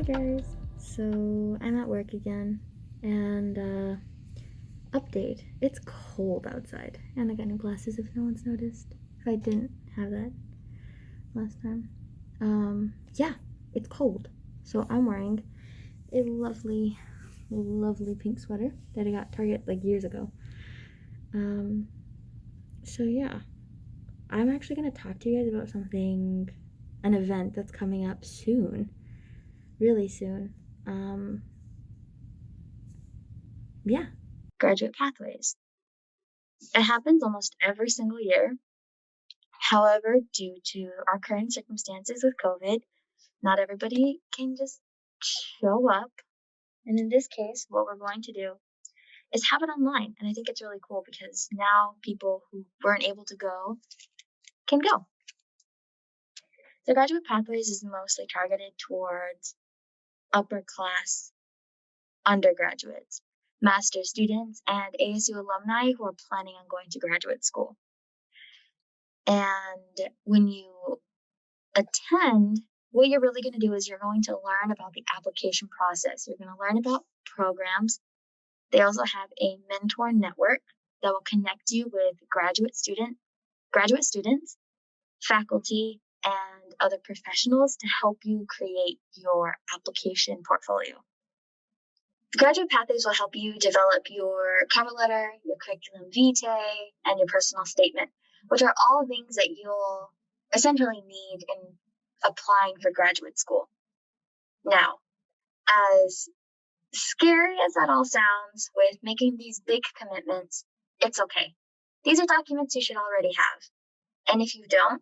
Hi guys, so I'm at work again, and update, it's cold outside, and I got new glasses if no one's noticed, if I didn't have that last time. Yeah, it's cold, so I'm wearing a lovely pink sweater that I got at Target like years ago. So yeah, I'm actually gonna talk to you guys about an event that's coming up soon, really soon. Yeah. Graduate pathways. It happens almost every single year. However, due to our current circumstances with COVID, not everybody can just show up. And in this case, what we're going to do is have it online. And I think it's really cool because now people who weren't able to go can go. The Graduate Pathways is mostly targeted towards upper class undergraduates, master's students, and ASU alumni who are planning on going to graduate school. And when you attend, what you're really going to do is you're going to learn about the application process. You're going to learn about programs. They also have a mentor network that will connect you with graduate students, faculty, and other professionals to help you create your application portfolio. Graduate Pathways will help you develop your cover letter, your curriculum vitae, and your personal statement, which are all things that you'll essentially need in applying for graduate school. Now, as scary as that all sounds with making these big commitments, it's okay. These are documents you should already have. And if you don't,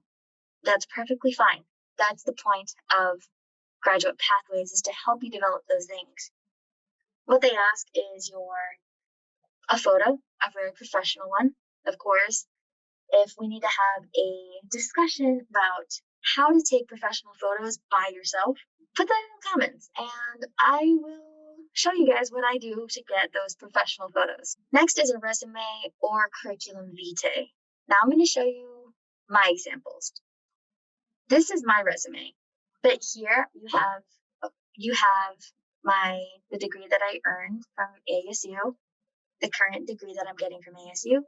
that's perfectly fine. That's the point of Graduate Pathways, is to help you develop those things. What they ask is a photo, a very professional one, of course. If we need to have a discussion about how to take professional photos by yourself, put that in the comments and I will show you guys what I do to get those professional photos. Next is a resume or curriculum vitae. Now I'm going to show you my examples. This is my resume, but here you have the degree that I earned from ASU, the current degree that I'm getting from ASU,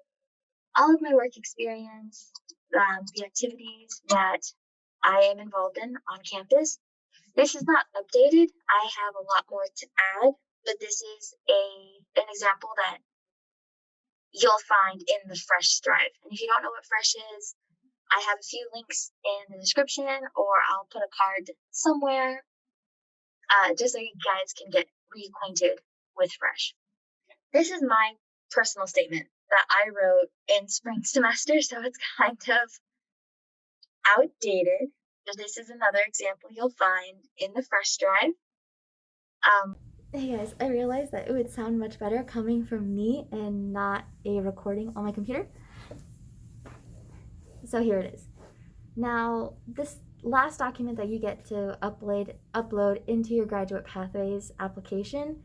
all of my work experience, the activities that I am involved in on campus. This is not updated. I have a lot more to add, but this is an example that you'll find in the Fresh Drive. And if you don't know what Fresh is, I have a few links in the description, or I'll put a card somewhere, just so you guys can get reacquainted with Fresh. This is my personal statement that I wrote in spring semester, so it's kind of outdated. This is another example you'll find in the Fresh Drive. Hey guys, I realized that it would sound much better coming from me and not a recording on my computer. So here it is. Now, this last document that you get to upload into your Graduate Pathways application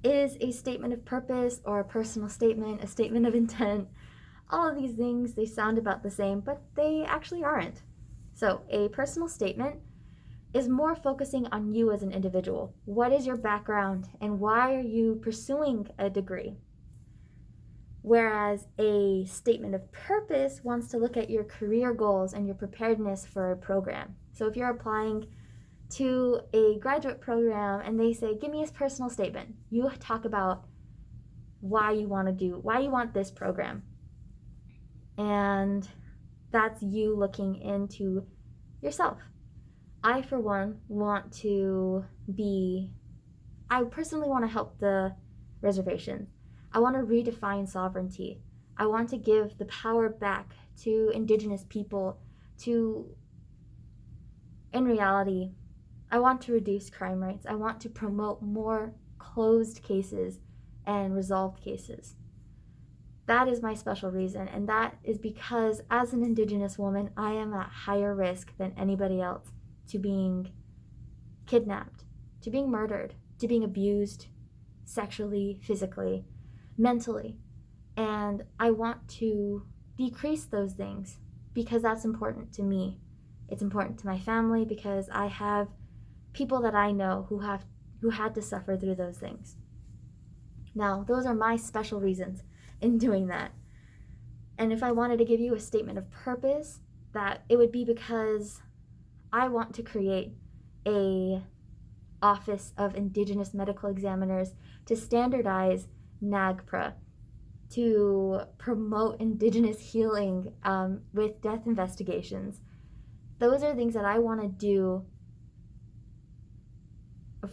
is a statement of purpose or a personal statement, a statement of intent. All of these things, they sound about the same, but they actually aren't. So a personal statement is more focusing on you as an individual. What is your background and why are you pursuing a degree? Whereas a statement of purpose wants to look at your career goals and your preparedness for a program. So if you're applying to a graduate program and they say, give me a personal statement, you talk about why you want this program. And that's you looking into yourself. I, for one, I personally want to help the reservation. I want to redefine sovereignty. I want to give the power back to Indigenous people in reality, I want to reduce crime rates. I want to promote more closed cases and resolved cases. That is my special reason, and that is because as an Indigenous woman, I am at higher risk than anybody else to being kidnapped, to being murdered, to being abused sexually, physically, mentally. And I want to decrease those things because that's important to me. It's important to my family because I have people that I know who had to suffer through those things. Now, those are my special reasons in doing that. And if I wanted to give you a statement of purpose, that it would be because I want to create a Office of Indigenous Medical Examiners to standardize NAGPRA, to promote Indigenous healing with death investigations. Those are things that I want to do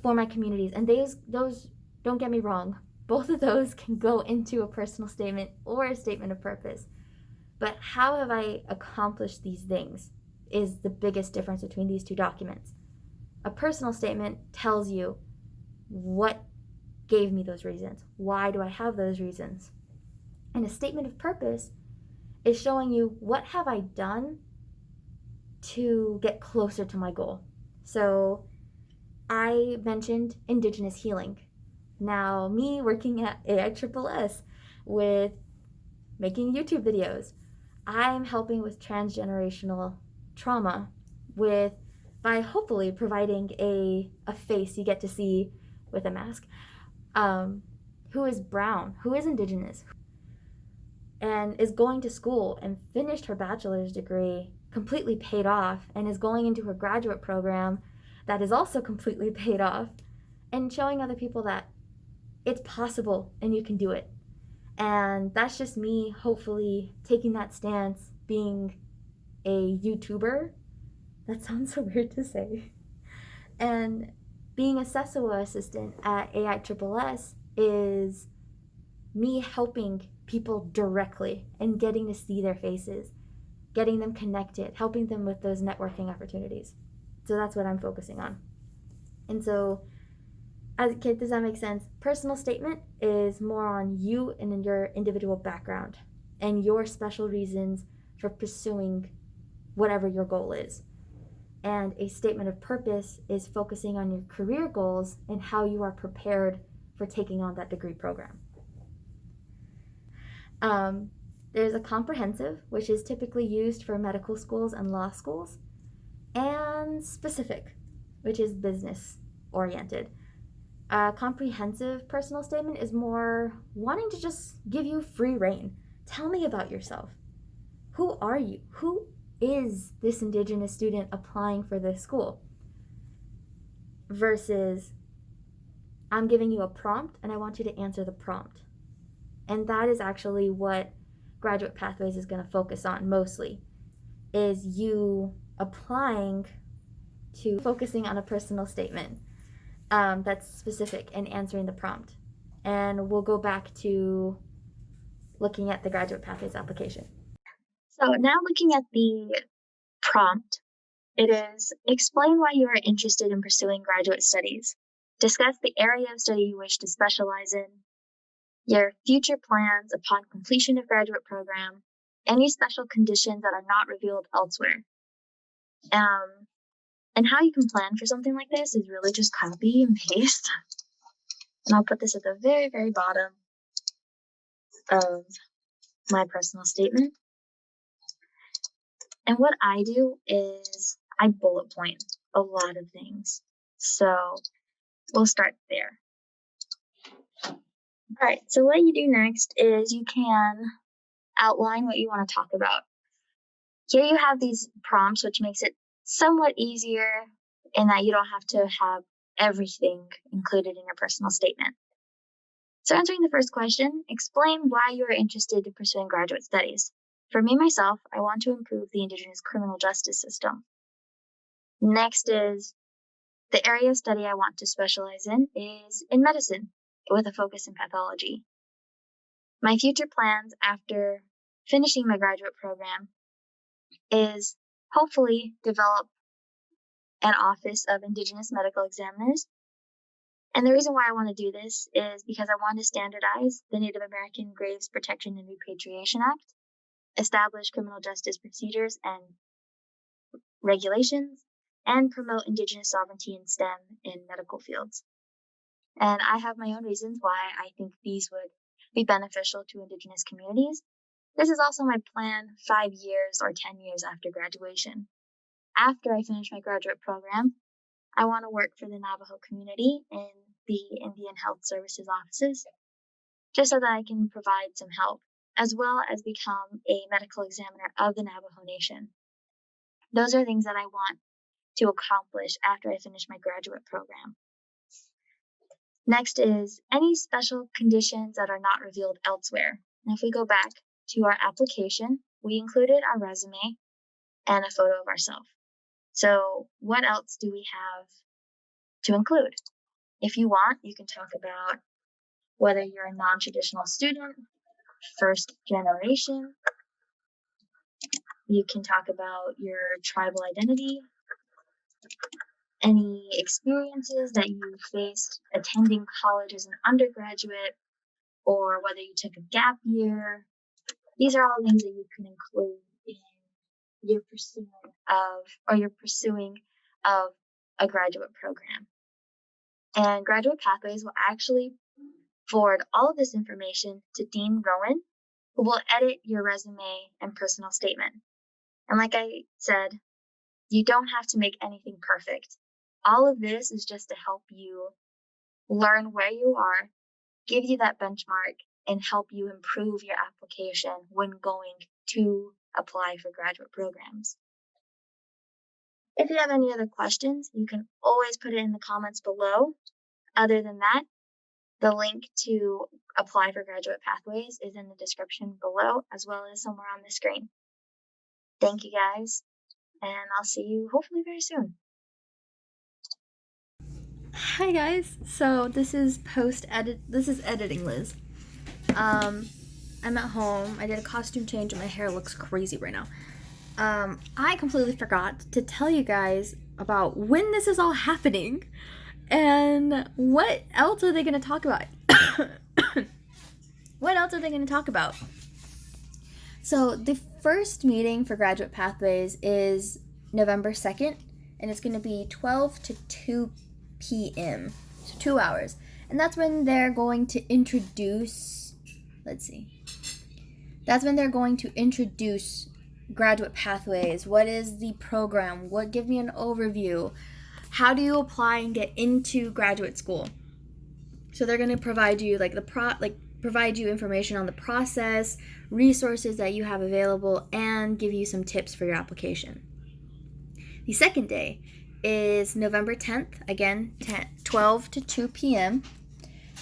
for my communities. And those, don't get me wrong, both of those can go into a personal statement or a statement of purpose. But how have I accomplished these things is the biggest difference between these two documents. A personal statement tells you what gave me those reasons. Why do I have those reasons? And a statement of purpose is showing you what have I done to get closer to my goal. So I mentioned Indigenous healing. Now, me working at AISSS with making YouTube videos, I'm helping with transgenerational trauma by hopefully providing a face you get to see with a mask, who is brown, who is Indigenous, and is going to school and finished her bachelor's degree completely paid off, and is going into her graduate program that is also completely paid off, and showing other people that it's possible and you can do it. And that's just me hopefully taking that stance, being a YouTuber. That sounds so weird to say. And being a SESOA assistant at AISSS is me helping people directly and getting to see their faces, getting them connected, helping them with those networking opportunities. So that's what I'm focusing on. And so, does that make sense? Personal statement is more on you and in your individual background and your special reasons for pursuing whatever your goal is. And a statement of purpose is focusing on your career goals and how you are prepared for taking on that degree program. There's a comprehensive, which is typically used for medical schools and law schools, and specific, which is business oriented. A comprehensive personal statement is more wanting to just give you free rein. Tell me about yourself. Who are you? Who is this Indigenous student applying for this school? Versus, I'm giving you a prompt and I want you to answer the prompt. And that is actually what Graduate Pathways is going to focus on mostly, is you applying to focusing on a personal statement that's specific and answering the prompt. And we'll go back to looking at the Graduate Pathways application. So now looking at the prompt, it is explain why you are interested in pursuing graduate studies. Discuss the area of study you wish to specialize in, your future plans upon completion of graduate program, any special conditions that are not revealed elsewhere. And how you can plan for something like this is really just copy and paste. And I'll put this at the very, very bottom of my personal statement. And what I do is I bullet point a lot of things. So we'll start there. All right, so what you do next is you can outline what you want to talk about. Here you have these prompts, which makes it somewhat easier in that you don't have to have everything included in your personal statement. So answering the first question, explain why you are interested in pursuing graduate studies. For me, myself, I want to improve the Indigenous criminal justice system. Next is the area of study I want to specialize in is in medicine, with a focus in pathology. My future plans after finishing my graduate program is hopefully develop an office of Indigenous medical examiners. And the reason why I want to do this is because I want to standardize the Native American Graves Protection and Repatriation Act, establish criminal justice procedures and regulations, and promote Indigenous sovereignty in STEM in medical fields. And I have my own reasons why I think these would be beneficial to Indigenous communities. This is also my plan 5 years or 10 years after graduation. After I finish my graduate program, I want to work for the Navajo community in the Indian Health Services offices, just so that I can provide some help, as well as become a medical examiner of the Navajo Nation. Those are things that I want to accomplish after I finish my graduate program. Next is any special conditions that are not revealed elsewhere. And if we go back to our application, we included our resume and a photo of ourselves. So what else do we have to include? If you want, you can talk about whether you're a non-traditional student, first generation. You can talk about your tribal identity, any experiences that you faced attending college as an undergraduate, or whether you took a gap year. These are all things that you can include in your pursuing of a graduate program. And Graduate Pathways will actually forward all of this information to Dean Rowan, who will edit your resume and personal statement. And like I said, you don't have to make anything perfect. All of this is just to help you learn where you are, give you that benchmark, and help you improve your application when going to apply for graduate programs. If you have any other questions, you can always put it in the comments below. Other than that, the link to apply for Graduate Pathways is in the description below, as well as somewhere on the screen. Thank you guys, and I'll see you hopefully very soon. Hi guys. So this is editing Liz. I'm at home. I did a costume change and my hair looks crazy right now. I completely forgot to tell you guys about when this is all happening and what else are they going to talk about. What else are they going to talk about? So the first meeting for Graduate Pathways is November 2nd, and it's going to be 12 to 2 p.m., so 2 hours. And that's when they're going to introduce, that's when they're going to introduce Graduate Pathways. What is the program? Give me an overview. How do you apply and get into graduate school? So they're going to provide you provide you information on the process, resources that you have available, and give you some tips for your application. The second day is November 10th, again, 12 to 2 p.m.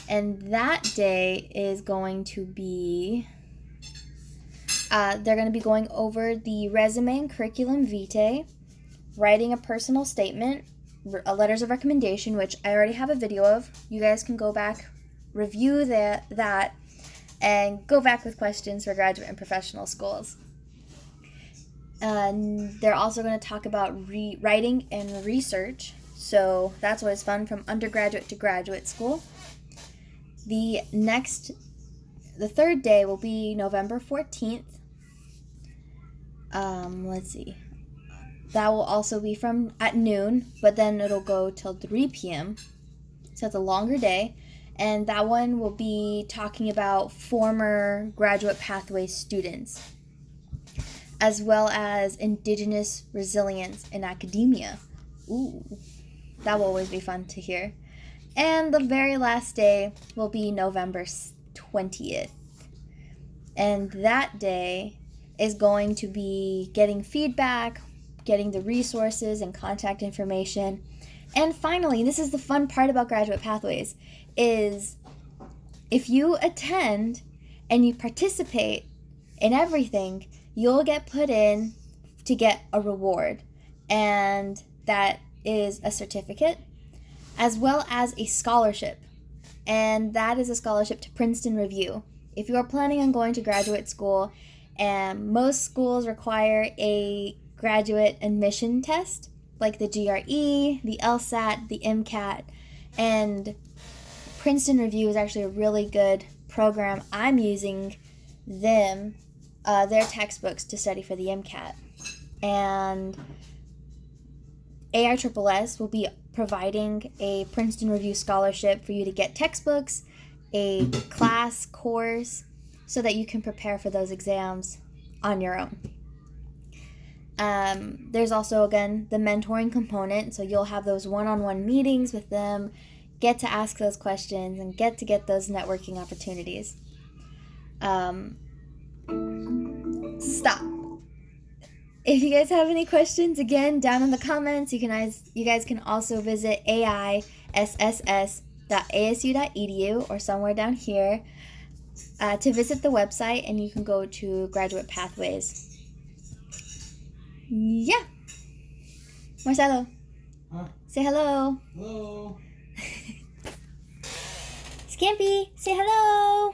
And that day is going to be, they're going to be going over the resume and curriculum vitae, writing a personal statement, letters of recommendation, which I already have a video of. You guys can go back, review that, and go back with questions for graduate and professional schools. And they're also going to talk about writing and research, so that's always fun, from undergraduate to graduate school. The third day will be November 14th. That will also be at noon, but then it'll go till 3 p.m. So it's a longer day. And that one will be talking about former Graduate Pathway students, as well as Indigenous resilience in academia. Ooh, that will always be fun to hear. And the very last day will be November 20th. And that day is going to be getting feedback, getting the resources and contact information. And finally, this is the fun part about Graduate Pathways, is if you attend and you participate in everything, you'll get put in to get a reward. And that is a certificate, as well as a scholarship. And that is a scholarship to Princeton Review. If you are planning on going to graduate school, and most schools require a graduate admission test, like the GRE, the LSAT, the MCAT, and Princeton Review is actually a really good program. I'm using their textbooks to study for the MCAT. And AISSS will be providing a Princeton Review scholarship for you to get textbooks, a class course, so that you can prepare for those exams on your own. There's also, again, the mentoring component. So you'll have those one-on-one meetings with them, get to ask those questions, and get those networking opportunities. Stop. If you guys have any questions, again, down in the comments, you guys can also visit aisss.asu.edu or somewhere down here to visit the website, and you can go to Graduate Pathways. Yeah. Marcelo. Huh? Say hello. Hello. Scampy, say hello.